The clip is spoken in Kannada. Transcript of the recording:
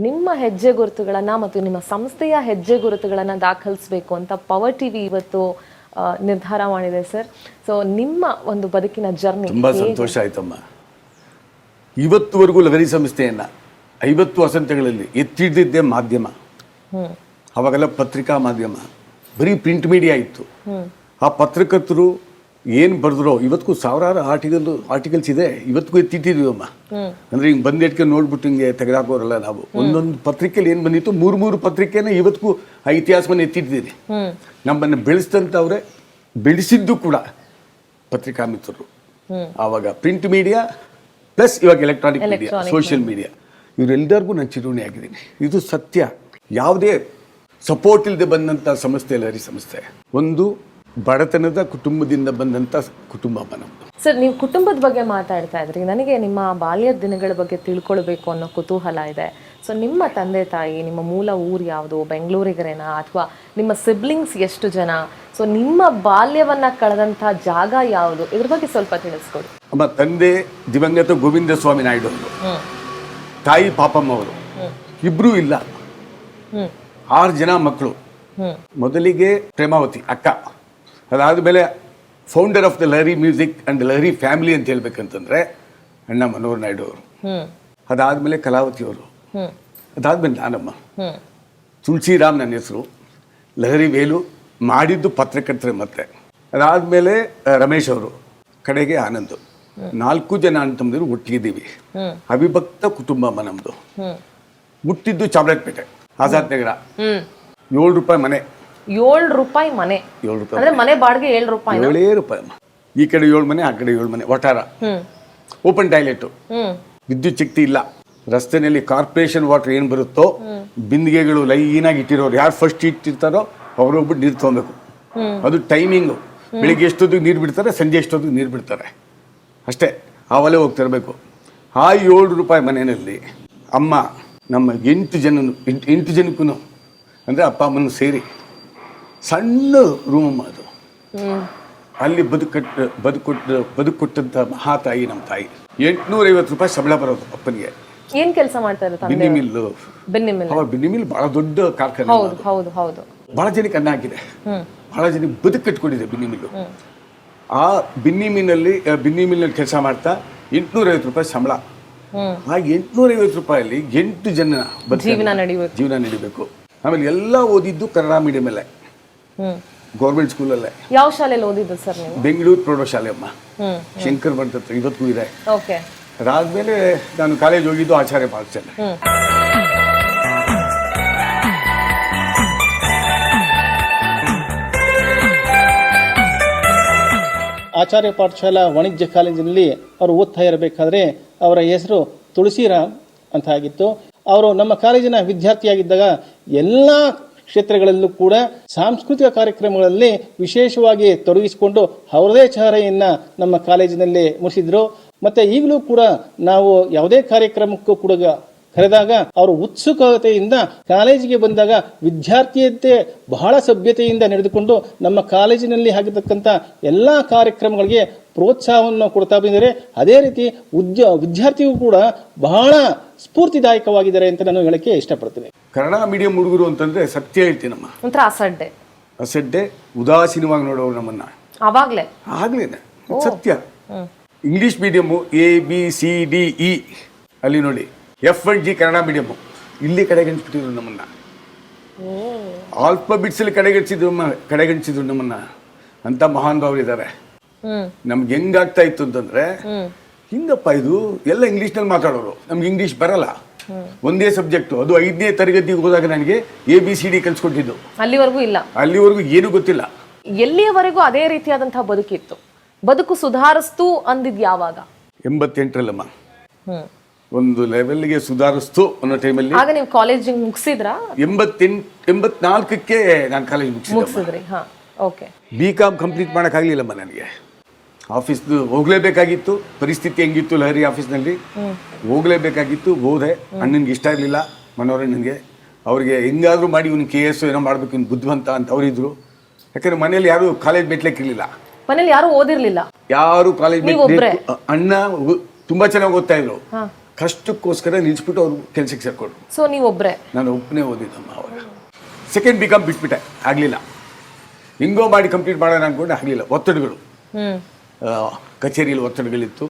ನಿಮ್ಮ ಹೆಜ್ಜೆ ಗುರುತುಗಳನ್ನ ಮತ್ತು ನಿಮ್ಮ ಸಂಸ್ಥೆಯ ಹೆಜ್ಜೆ ಗುರುತುಗಳನ್ನ ದಾಖಲಿಸಬೇಕು ಅಂತ ಪವರ್ ಟಿವಿ ಇವತ್ತು ನಿರ್ಧಾರ ಮಾಡಿದೆ ಸರ್. ಸೊ ನಿಮ್ಮ ಒಂದು ಬದುಕಿನ ಜರ್ನಿ ತುಂಬಾ ಸಂತೋಷ ಆಯ್ತಮ್ಮ. ಇವತ್ತುವರೆಗೂ ಲಹರಿ ಸಂಸ್ಥೆಯನ್ನ 50 ವಸಂತಗಳಲ್ಲಿ ಎತ್ತಿಡ್ದಿದ್ದೇ ಮಾಧ್ಯಮ. ಅವಾಗೆಲ್ಲ ಪತ್ರಿಕಾ ಮಾಧ್ಯಮ, ಬರೀ ಪ್ರಿಂಟ್ ಮೀಡಿಯಾ ಇತ್ತು. ಆ ಪತ್ರಕರ್ತರು ಏನು ಬರೆದ್ರು ಇವತ್ತಿಗೂ ಸಾವಿರಾರು ಆರ್ಟಿಕಲ್ಸ್ ಇದೆ, ಇವತ್ತಿಗೂ ಎತ್ತಿಟ್ಟಿದ್ವಿ ಅಮ್ಮ. ಅಂದ್ರೆ ಹಿಂಗೆ ಬಂದೇಟ್ಕೆ ನೋಡ್ಬಿಟ್ಟು ಹಿಂಗೆ ತೆಗೆದಾಕೋರಲ್ಲ ನಾವು. ಒಂದೊಂದು ಪತ್ರಿಕೆಯಲ್ಲಿ ಏನು ಬಂದಿತ್ತು, 3 ಪತ್ರಿಕೆನ ಇವತ್ತಿಗೂ ಆ ಇತಿಹಾಸವನ್ನು ಎತ್ತಿಟ್ಟಿದ್ದೀನಿ. ನಮ್ಮನ್ನು ಬೆಳೆಸಿದಂಥವ್ರೆ, ಬೆಳೆಸಿದ್ದು ಕೂಡ ಪತ್ರಿಕಾ ಮಿತ್ರರು. ಆವಾಗ ಪ್ರಿಂಟ್ ಮೀಡಿಯಾ ಪ್ಲಸ್ ಇವಾಗ ಎಲೆಕ್ಟ್ರಾನಿಕ್ ಮೀಡಿಯಾ, ಸೋಷಿಯಲ್ ಮೀಡಿಯಾ, ಇವರೆಲ್ಲರಿಗೂ ನಾನು ಚಿರುಣಿ ಆಗಿದ್ದೀನಿ. ಇದು ಸತ್ಯ. ಯಾವುದೇ ಸಪೋರ್ಟ್ ಇಲ್ಲದೆ ಬಂದಂಥ ಸಂಸ್ಥೆ ಲಹರಿ ಸಂಸ್ಥೆ. ಒಂದು ಬಡತನದ ಕುಟುಂಬದಿಂದ ಬಂದಂಥ ಕುಟುಂಬ ನಮ್ಮದು. ಸರ್, ನೀವು ಕುಟುಂಬದ ಬಗ್ಗೆ ಮಾತಾಡ್ತಾ ಇದ್ರಿ. ನನಗೆ ನಿಮ್ಮ ಬಾಲ್ಯದ ದಿನಗಳ ಬಗ್ಗೆ ತಿಳ್ಕೊಳ್ಬೇಕು ಅನ್ನೋ ಕುತೂಹಲ ಇದೆ. ಸೊ ನಿಮ್ಮ ತಂದೆ ತಾಯಿ, ನಿಮ್ಮ ಮೂಲ ಊರು ಯಾವುದು, ಬೆಂಗಳೂರಿಗರೇನಾ ಅಥವಾ ನಿಮ್ಮ ಸಿಬ್ಲಿಂಗ್ಸ್ ಎಷ್ಟು ಜನ? ಸೊ ನಿಮ್ಮ ಬಾಲ್ಯವನ್ನ ಕಳೆದಂಥ ಜಾಗ ಯಾವುದು, ಇದ್ರ ಬಗ್ಗೆ ಸ್ವಲ್ಪ ತಿಳಿಸ್ಕೊಡಿ. ಅಮ್ಮ, ತಂದೆ ದಿವಂಗತ ಗೋವಿಂದ ಸ್ವಾಮಿ ನಾಯ್ಡು ಅವರು, ತಾಯಿ ಪಾಪಮ್ಮ ಅವರು, ಇಬ್ರು ಇಲ್ಲ. 6 ಜನ ಮಕ್ಕಳು. ಮೊದಲಿಗೆ ಪ್ರೇಮಾವತಿ ಅಕ್ಕ, ಅದಾದಮೇಲೆ founder of the Lahari music and Lahari family ಅಂತ ಹೇಳ್ಬೇಕಂತಂದ್ರೆ ಅಣ್ಣ ಮನೋಹರ್ ನಾಯ್ಡು ಅವರು. ಅದಾದ್ಮೇಲೆ ಕಲಾವತಿ ಅವರು. ಅದಾದ್ಮೇಲೆ ನಾನಮ್ಮ. ತುಳಸಿರಾಮ್ ನನ್ನ ಹೆಸರು. ಲಹರಿ ವೇಲು ಮಾಡಿದ್ದು ಪತ್ರಕರ್ತರೆ. ಮತ್ತೆ ಅದಾದ್ಮೇಲೆ ರಮೇಶ್ ಅವರು, ಕಡೆಗೆ ಆನಂದ್. 4 ಜನ ಅಣ್ಣ ತಮ್ಮದಿರು ಒಟ್ಟಿಗಿದ್ದೀವಿ. ಅವಿಭಕ್ತ ಕುಟುಂಬ ಅಮ್ಮ ನಮ್ದು. ಮುಟ್ಟಿದ್ದು ಚಾಮರಾಜಪೇಟೆ, ಆಜಾದ್ ನಗರ. 7 ರೂಪಾಯಿ ಮನೆ. 7 ರೂಪಾಯಿ ಮನೆ. 7 ರೂಪಾಯಿ ಅಂದ್ರೆ ಮನೆ ಬಾಡಿಗೆ 7 ರೂಪಾಯಿ. 7 ರೂಪಾಯಿ. ಈ ಕಡೆ 7 ಮನೆ, ಆ ಕಡೆ 7 ಮನೆ. ಒಟ್ಟಾರ ಓಪನ್ ಟಾಯ್ಲೆಟ್. ವಿದ್ಯುತ್ ಶಕ್ತಿ ಇಲ್ಲ. ರಸ್ತೆನಲ್ಲಿ ಕಾರ್ಪೊರೇಷನ್ ವಾಟರ್ ಏನ್ ಬರುತ್ತೋ ಬಿಂದಿಗೆಗಳು ಲೈನಾಗಿ ಇಟ್ಟಿರೋರು, ಯಾರು ಫಸ್ಟ್ ಇಟ್ಟಿರ್ತಾರೋ ಅವ್ರು ಹೋಗ್ಬಿಟ್ಟು ನೀರು ತಗೊಬೇಕು. ಅದು ಟೈಮಿಂಗು. ಬೆಳಿಗ್ಗೆ ಎಷ್ಟೊತ್ತಿಗೆ ನೀರು ಬಿಡ್ತಾರೆ, ಸಂಜೆ ಎಷ್ಟೊತ್ತಿಗೆ ನೀರು ಬಿಡ್ತಾರೆ, ಅಷ್ಟೇ. ಆವಲ್ಲೇ ಹೋಗ್ತಿರ್ಬೇಕು. ಆ 7 ರೂಪಾಯಿ ಮನೆಯಲ್ಲಿ ಅಮ್ಮ ನಮ್ಮ 8 ಜನಕ್ಕೂ ಅಂದರೆ ಅಪ್ಪ ಅಮ್ಮನ ಸೇರಿ ಸಣ್ಣ ರೂಮಮ್ಮ ಅದು. ಅಲ್ಲಿ ಬದುಕೊಟ್ಟಂಥ ಮಹಾತಾಯಿ ನಮ್ಮ ತಾಯಿ. 850 ರೂಪಾಯಿ ಸಂಬಳ ಬರೋದು ಅಪ್ಪನಿಗೆ. ಏನ್ ಕೆಲಸ ಮಾಡ್ತಾ ಇರೋದು? ಬಿನ್ನಿ ಮಿಲ್ಲು. ಅವಾಗ ಬಿನ್ನಿ ಮಿಲ್ ಬಹಳ ದೊಡ್ಡ ಕಾರ್ಖಾನೆ. ಹೌದು. ಬಹಳ ಜನಕ್ಕೆ ಅನ್ನ ಹಾಕಿದೆ, ಬಹಳ ಜನಕ್ಕೆ ಬದುಕು ಕಟ್ಕೊಂಡಿದೆ ಬಿನ್ನಿ ಮಿಲ್ಲು. ಆ ಬಿನ್ನಿ ಮಿಲ್ನಲ್ಲಿ ಕೆಲಸ ಮಾಡ್ತಾ 850 ರೂಪಾಯಿ ಸಂಬಳ. ಆ 850 ರೂಪಾಯಲ್ಲಿ 8 ಜನ ಜೀವನ ನಡಿಬೇಕು. ಆಮೇಲೆ ಎಲ್ಲ ಓದಿದ್ದು ಕನ್ನಡ ಮೀಡಿಯಂ ಅಲ್ಲೇ, ಗೌರ್ಮೆಂಟ್ ಸ್ಕೂಲಲ್ಲೇ. ಯಾವ ಶಾಲೆಯಲ್ಲಿ ಓದಿದ್ದು ಸರ್ ನೀವು? ಬೆಂಗಳೂರು ಪ್ರೌಢಶಾಲೆ ಅಮ್ಮ, ಶಂಕರ್ ಭಟ್ ಹತ್ರ, ಇವತ್ತಿಗೂ ಇದೆ. ಅದಾದ್ಮೇಲೆ ನಾನು ಕಾಲೇಜ್ ಹೋಗಿದ್ದು ಆಚಾರ್ಯ ಪಾಠಶಾಲೆ. ಆಚಾರ್ಯ ಪಾಠಶಾಲಾ ವಾಣಿಜ್ಯ ಕಾಲೇಜಿನಲ್ಲಿ ಅವರು ಓದ್ತಾ ಇರಬೇಕಾದ್ರೆ ಅವರ ಹೆಸರು ತುಳಸಿರಾಮ್ ಅಂತ ಆಗಿತ್ತು. ಅವರು ನಮ್ಮ ಕಾಲೇಜಿನ ವಿದ್ಯಾರ್ಥಿಯಾಗಿದ್ದಾಗ ಎಲ್ಲ ಕ್ಷೇತ್ರಗಳಲ್ಲೂ ಕೂಡ ಸಾಂಸ್ಕೃತಿಕ ಕಾರ್ಯಕ್ರಮಗಳಲ್ಲಿ ವಿಶೇಷವಾಗಿ ತೊಡಗಿಸಿಕೊಂಡು ಅವರದೇ ಚಾರೆಯನ್ನು ನಮ್ಮ ಕಾಲೇಜಿನಲ್ಲಿ ಮೂಡಿಸಿದ್ರು. ಮತ್ತೆ ಈಗಲೂ ಕೂಡ ನಾವು ಯಾವುದೇ ಕಾರ್ಯಕ್ರಮಕ್ಕೂ ಕೂಡ ಕರೆದಾಗ ಅವರು ಉತ್ಸುಕತೆಯಿಂದ ಕಾಲೇಜಿಗೆ ಬಂದಾಗ ವಿದ್ಯಾರ್ಥಿಯಂತೆ ಬಹಳ ಸಭ್ಯತೆಯಿಂದ ನಡೆದುಕೊಂಡು ನಮ್ಮ ಕಾಲೇಜಿನಲ್ಲಿ ಆಗಿರ್ತಕ್ಕಂಥ ಎಲ್ಲ ಕಾರ್ಯಕ್ರಮಗಳಿಗೆ ಪ್ರೋತ್ಸಾಹವನ್ನು ಕೊಡ್ತಾ ಬಂದಿದ್ದಾರೆ. ಅದೇ ರೀತಿ ವಿದ್ಯಾರ್ಥಿಗೂ ಕೂಡ ಬಹಳ ಸ್ಫೂರ್ತಿದಾಯಕವಾಗಿದ್ದಾರೆ ಅಂತ ನಾನು ಹೇಳಕ್ಕೆ ಇಷ್ಟಪಡ್ತೀನಿ. ಕನ್ನಡ ಮೀಡಿಯಂ ಹುಡುಗರು ಅಂತಂದ್ರೆ ಸತ್ಯ ಹೇಳ್ತೀನಮ್ಮ, ಒಂಥರ ಅಸಡ್ಡೆ ಉದಾಸೀನವಾಗಿ ನೋಡೋರು ನಮ್ಮನ್ನ. ಆಗ್ಲೇನೆ ಸತ್ಯ. ಇಂಗ್ಲಿಷ್ ಮೀಡಿಯಮ್ಮು ABCDE ಅಲ್ಲಿ ನೋಡಿ, F1G ಕನ್ನಡ ಮೀಡಿಯಮ್ಮು ಇಲ್ಲಿ ಕಡೆಗಣಿಸ್ಬಿಟ್ಟಿದ್ರು ನಮ್ಮನ್ನ. ಆಲ್ಫಾಬಿಟ್ಸ್ ಅಲ್ಲಿ ಕಡೆಗಣಿಸಿದ್ರು ನಮ್ಮನ್ನ. ಅಂತ ಮಹಾನ್ ಭಾವರಿದ್ದಾರೆ. ನಮ್ಗೆ ಹೆಂಗಾಗ್ತಾ ಇತ್ತು ಅಂತಂದ್ರೆ, ಹಿಂಗಪ್ಪ ಇದು ಎಲ್ಲ ಇಂಗ್ಲಿಷ್ನಲ್ಲಿ ಮಾತಾಡೋರು, ನಮ್ಗೆ ಇಂಗ್ಲಿಷ್ ಬರಲ್ಲ. ಒಂದೇ ಸಬ್ಜೆಕ್ಟು, ಅದು 5ನೇ ತರಗತಿಗೆ ಹೋದಾಗ ನನಗೆ ABCD ಕಲ್ಸ್ಕೊಟ್ಟಿದ್ದು. ಅಲ್ಲಿವರೆಗೂ ಏನು ಗೊತ್ತಿಲ್ಲ. ಎಲ್ಲಿಯವರೆಗೂ ಅದೇ ರೀತಿಯಾದಂತಹ ಬದುಕಿತ್ತು. ಬದುಕು ಸುಧಾರಿಸ್ತು ಅಂದಿದ್ ಯಾವಾಗ? 88ರಲ್ಲಮ್ಮ. ಒಂದು ಲೆವೆಲ್ಗೆ ಸುಧಾರಿಸ್ತು ಅನ್ನೋ ಟೈಮಲ್ಲಿ. ಆಗ ನೀವು ಕಾಲೇಜ್ ಮುಗಿಸಿದ್ರಾ? 84ಕ್ಕೆ ನಾನು ಕಾಲೇಜ್ ಮುಗಿಸಿದ್ರಿ. BCom ಕಂಪ್ಲೀಟ್ ಮಾಡೋಕ್ಕಾಗಲಿಲ್ಲಮ್ಮ ನನಗೆ. ಆಫೀಸ್ದು ಹೋಗ್ಲೇಬೇಕಾಗಿತ್ತು. ಪರಿಸ್ಥಿತಿ ಹೆಂಗಿತ್ತು ಲಹರಿ ಆಫೀಸ್ನಲ್ಲಿ, ಹೋಗ್ಲೇಬೇಕಾಗಿತ್ತು. ಹೋದೆ. ಅಣ್ಣನಿಗೆ ಇಷ್ಟ ಇರಲಿಲ್ಲ, ಮನೋರಣ್ಣನಿಗೆ. ಅವ್ರಿಗೆ ಹೆಂಗಾದ್ರೂ ಮಾಡಿ ಇವ್ನು KS ಏನೋ ಮಾಡ್ಬೇಕು, ಇವ್ನು ಬುದ್ಧಿವಂತ ಅಂತ ಅವರಿದ್ರು. ಯಾಕಂದ್ರೆ ಮನೇಲಿ ಯಾರು ಕಾಲೇಜ್ ಬಿಟ್ಲಿಕ್ಕಿರ್ಲಿಲ್ಲ, ಮನೇಲಿ ಯಾರು ಓದಿರ್ಲಿಲ್ಲ, ಯಾರು ಕಾಲೇಜ್. ಅಣ್ಣ ತುಂಬಾ ಚೆನ್ನಾಗಿ ಓದ್ತಾ ಇದ್ರು, ಕಷ್ಟಕ್ಕೋಸ್ಕರ ನಿಲ್ಲಿಸ್ಬಿಟ್ಟು ಅವರು ಕೆಲಸಕ್ಕೆ ಸೇರ್ಕೊಂಡ್ರು. ಸೊ ನೀವೊಬ್ಬರೇ? ನಾನು ಒಬ್ಬನೇ ಓದಿದ್ದಮ್ಮ ಅವಾಗ. ಸೆಕೆಂಡ್ ಬಿ ಕಾಮ್ ಬಿಟ್ಬಿಟ್ಟೆ, ಆಗಲಿಲ್ಲ. ಹಿಂಗೋ ಮಾಡಿ ಕಂಪ್ಲೀಟ್ ಮಾಡೋಣ ಅಂದ್ಕೊಂಡೆ, ಆಗಲಿಲ್ಲ. ಒತ್ತಡಗಳು, ಕಚೇರಿಯಲ್ಲಿ ಒತ್ತಡಗಳಿತ್ತು.